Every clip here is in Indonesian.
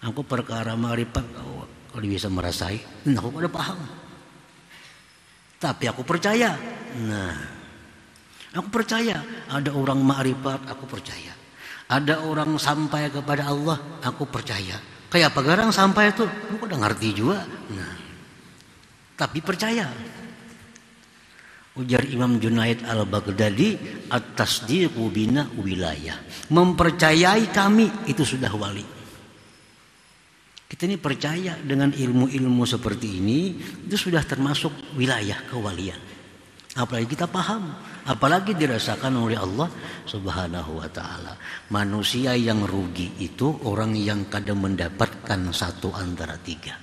Aku perkara ma'rifat kalau bisa merasai, aku pada paham. Tapi aku percaya. Nah, aku percaya ada orang ma'rifat, aku percaya. Ada orang sampai kepada Allah, aku percaya. Kayak apa garang sampai itu? Aku udah ngerti juga. Nah, tapi percaya. Ujar Imam Junaid al-Baghdadi, at-tasdiqu bina wilayah. Mempercayai kami itu sudah wali. Kita ini percaya dengan ilmu-ilmu seperti ini, itu sudah termasuk wilayah kewalian. Apalagi kita paham, apalagi dirasakan oleh Allah Subhanahu wa ta'ala. Manusia yang rugi itu orang yang kadang mendapatkan satu antara tiga.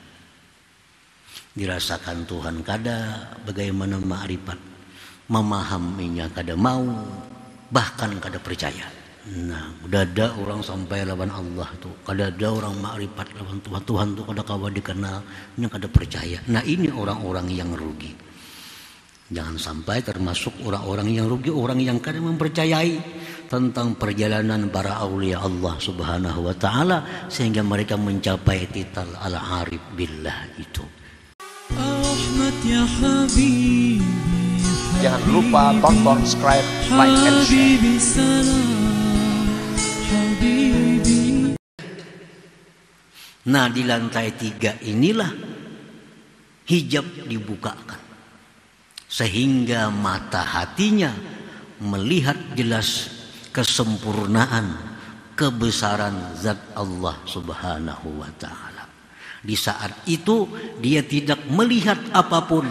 Dirasakan Tuhan kada bagaimana ma'rifat, memahaminya kada mau, bahkan kada percaya. Nah, udah ada orang sampai lawan Allah tuh, kada ada orang ma'rifat lawan Tuhan. Tuhan tuh kada kawa dikenal, ini kada percaya. Nah, ini orang-orang yang rugi. Jangan sampai termasuk orang-orang yang rugi, orang yang kada mempercayai tentang perjalanan para aulia Allah Subhanahu wa ta'ala sehingga mereka mencapai titel al-arif billah itu. Jangan lupa tonton, subscribe, like, and share. Nah, di lantai 3 inilah hijab dibukakan sehingga mata hatinya melihat jelas kesempurnaan kebesaran zat Allah Subhanahu wa ta'ala. Di saat itu dia tidak melihat apapun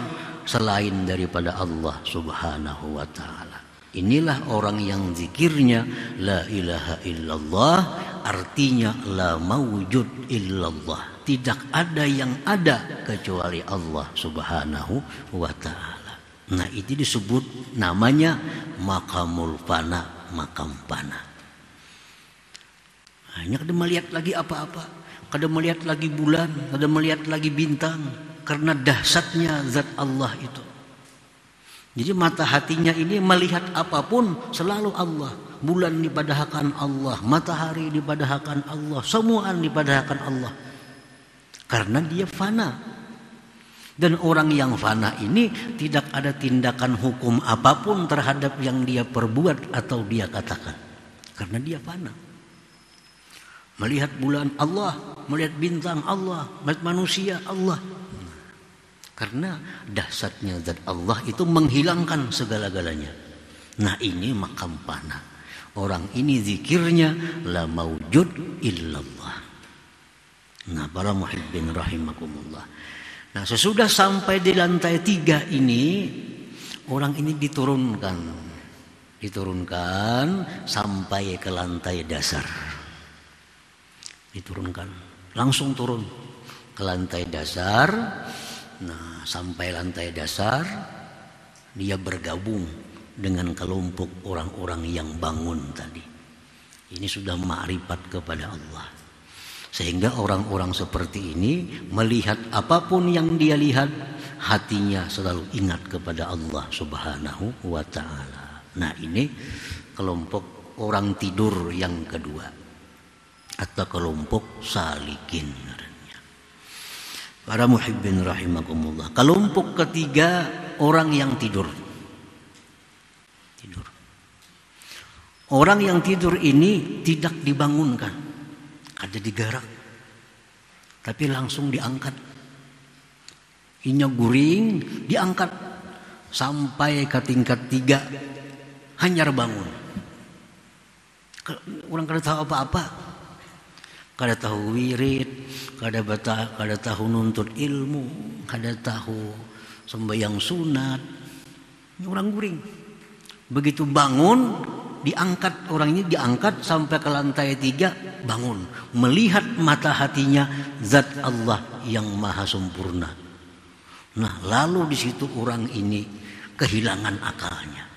selain daripada Allah Subhanahu wa ta'ala. Inilah orang yang zikirnya la ilaha illallah, artinya la mawjud illallah. Tidak ada yang ada kecuali Allah Subhanahu wa ta'ala. Nah, itu disebut namanya makamul fana, makam fana. Hanya kada melihat lagi apa-apa, kada melihat lagi bulan, kada melihat lagi bintang, karena dahsyatnya zat Allah itu. Jadi mata hatinya ini melihat apapun selalu Allah. Bulan dipadahkan Allah, matahari dipadahkan Allah, semua dipadahkan Allah. Karena dia fana. Dan orang yang fana ini tidak ada tindakan hukum apapun terhadap yang dia perbuat atau dia katakan. Karena dia fana. Melihat bulan Allah, melihat bintang Allah, melihat manusia Allah. Karena dahsyatnya zat Allah itu menghilangkan segala-galanya. Nah, ini makam fana. Orang ini zikirnya la maujud illallah. Nah, para muhibbin rahimakumullah. Nah, sesudah sampai di lantai 3 ini, orang ini diturunkan sampai ke lantai dasar. Diturunkan, langsung turun ke lantai dasar. Nah, sampai lantai dasar dia bergabung dengan kelompok orang-orang yang bangun tadi. Ini sudah ma'rifat kepada Allah. Sehingga orang-orang seperti ini melihat apapun yang dia lihat, hatinya selalu ingat kepada Allah Subhanahu wa ta'ala. Nah, ini kelompok orang tidur yang kedua, atau kelompok salikin. Para muhibbin rahimakumullah. Kelompok ketiga orang yang tidur. Orang yang tidur ini tidak dibangunkan, ada digarak, tapi langsung diangkat. Inya guring, diangkat sampai ke tingkat 3, hanyar bangun. Orang kada tahu apa-apa. Kada tahu wirid, kada tahu nuntut ilmu, kada tahu sembahyang sunat. Orang guring. Begitu bangun, diangkat, orang ini diangkat sampai ke lantai 3, bangun. Melihat mata hatinya zat Allah yang maha sempurna. Nah, lalu di situ orang ini kehilangan akalnya.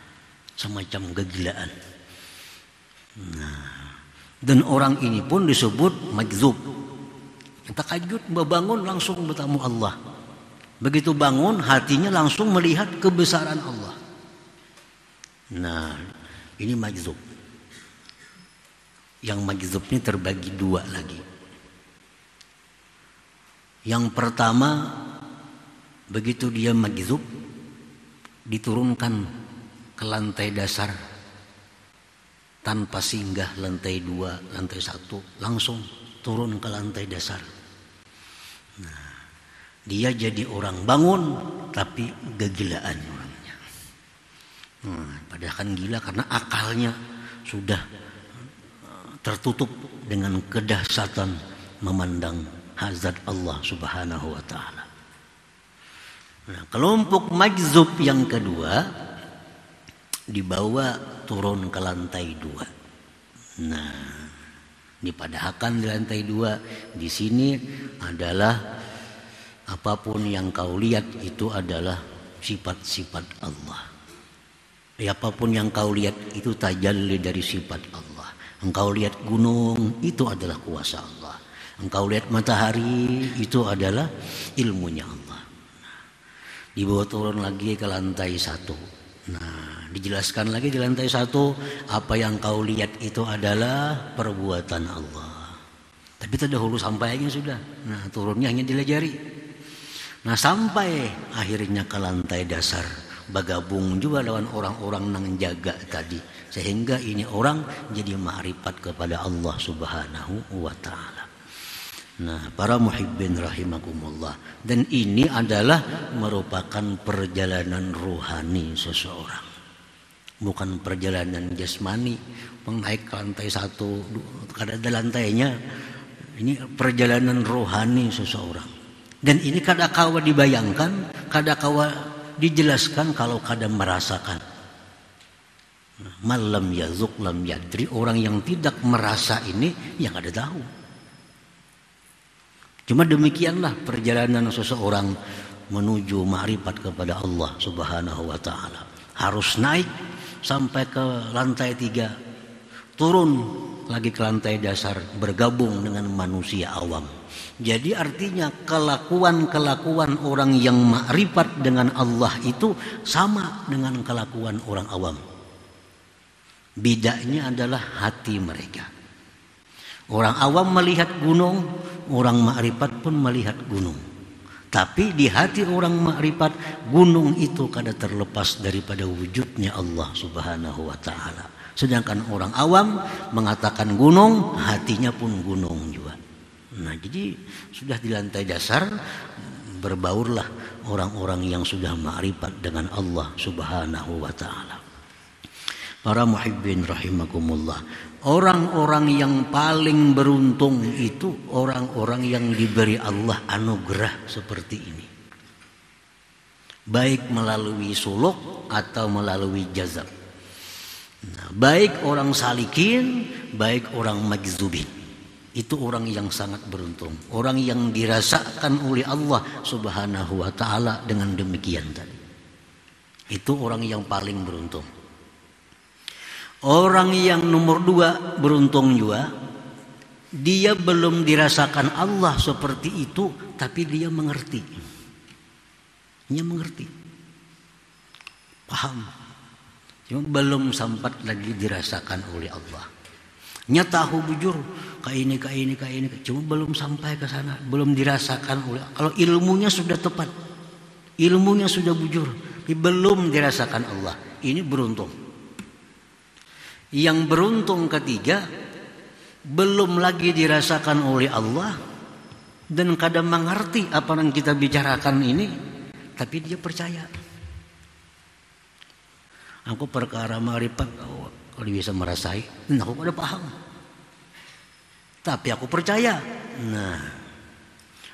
Semacam kegilaan. Nah, dan orang ini pun disebut majzub. Takajud, bangun langsung bertemu Allah. Begitu bangun, hatinya langsung melihat kebesaran Allah. Nah, ini majzub. Yang majzub ini terbagi 2 lagi. Yang pertama, begitu dia majzub, diturunkan ke lantai dasar tanpa singgah lantai 2, lantai 1, langsung turun ke lantai dasar. Nah, dia jadi orang bangun tapi kegilaan orangnya. Padahal kan gila karena akalnya sudah tertutup dengan kedahsyatan memandang hazat Allah Subhanahu wa taala. Nah, kelompok majzub yang kedua dibawa turun ke lantai 2. Nah, dipadahkan di lantai 2, di sini adalah apapun yang kau lihat itu adalah sifat-sifat Allah. Apapun yang kau lihat itu tajalli dari sifat Allah. Engkau lihat gunung itu adalah kuasa Allah. Engkau lihat matahari itu adalah ilmunya Allah. Dibawa turun lagi ke lantai 1. Nah, dijelaskan lagi di lantai 1, apa yang kau lihat itu adalah perbuatan Allah. Tapi tidak hulu sampainya sudah. Nah, turunnya hanya dilajari. Nah, sampai akhirnya ke lantai dasar, bergabung juga dengan orang-orang yang jaga tadi, sehingga ini orang jadi ma'rifat kepada Allah Subhanahu wa taala. Nah, para muhibbin rahimakumullah, dan ini adalah merupakan perjalanan rohani seseorang, bukan perjalanan jasmani. Naik ke lantai 1, kada ada lantainya. Ini perjalanan rohani seseorang, dan ini kada kawa dibayangkan, kada kawa dijelaskan kalau kada merasakan. Malam yazuk lam yadri, orang yang tidak merasa ini yang kada tahu. Cuma demikianlah perjalanan seseorang menuju ma'rifat kepada Allah Subhanahu wa taala. Harus naik sampai ke lantai 3, turun lagi ke lantai dasar, bergabung dengan manusia awam. Jadi artinya kelakuan-kelakuan orang yang ma'rifat dengan Allah itu sama dengan kelakuan orang awam. Bedanya adalah hati mereka. Orang awam melihat gunung, orang ma'rifat pun melihat gunung. Tapi di hati orang ma'rifat, gunung itu kada terlepas daripada wujudnya Allah Subhanahu wa taala. Sedangkan orang awam mengatakan gunung, hatinya pun gunung juga. Nah, jadi sudah di lantai dasar berbaurlah orang-orang yang sudah ma'rifat dengan Allah Subhanahu wa taala. Para muhibbin rahimakumullah, orang-orang yang paling beruntung itu orang-orang yang diberi Allah anugerah seperti ini, baik melalui suluk atau melalui jazab. Nah, baik orang salikin, baik orang majzubin, itu orang yang sangat beruntung, orang yang dirasakan oleh Allah Subhanahu wa taala dengan demikian tadi. Itu orang yang paling beruntung. Orang yang nomor 2 beruntung juga, dia belum dirasakan Allah seperti itu, tapi dia mengerti. Dia mengerti, paham, cuma belum sempat lagi dirasakan oleh Allah. Nya tahu bujur kayak ini, cuma belum sampai ke sana, belum dirasakan oleh. Kalau ilmunya sudah tepat, ilmunya sudah bujur, tapi belum dirasakan Allah, ini beruntung. Yang beruntung ketiga, belum lagi dirasakan oleh Allah dan kadang mengerti apa yang kita bicarakan ini, tapi dia percaya. Aku perkara ma'rifat, kalau bisa merasai, nah aku udah paham. Tapi aku percaya. Nah,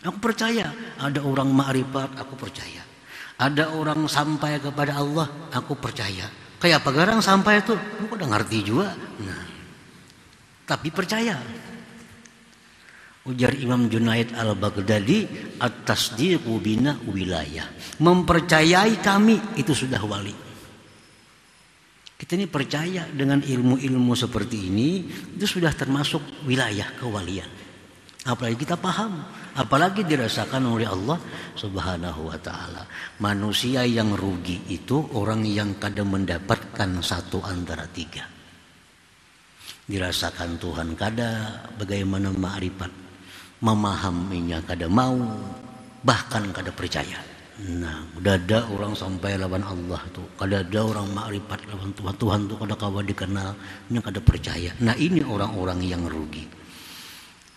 aku percaya ada orang ma'rifat, aku percaya. Ada orang sampai kepada Allah, aku percaya. Kayak apa garang sampai itu, aku udah ngerti juga. Nah, tapi percaya. Ujar Imam Junaid al-Baghdadi, at-tasdiqu bina wilayah. Mempercayai kami itu sudah wali. Kita ini percaya dengan ilmu-ilmu seperti ini, itu sudah termasuk wilayah kewalian. Apalagi kita paham, apalagi dirasakan oleh Allah Subhanahu wa taala. Manusia yang rugi itu orang yang kadang mendapatkan satu antara 3. Dirasakan Tuhan kada, bagaimana ma'rifat. memahaminya kada mau, bahkan kada percaya. Nah, udah ada orang sampai lawan Allah tuh, kada ada orang makrifat lawan Tuhan tuh kada kawa dikenal, nya kada percaya. Nah, ini orang-orang yang rugi.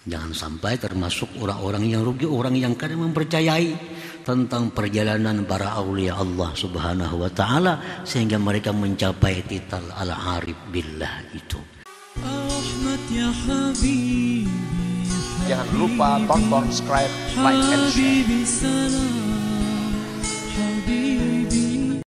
Jangan sampai termasuk orang-orang yang rugi, orang yang kada mempercayai tentang perjalanan para aulia Allah Subhanahu wa taala sehingga mereka mencapai titel al-arif billah itu. Jangan lupa tonton, subscribe, like, and share.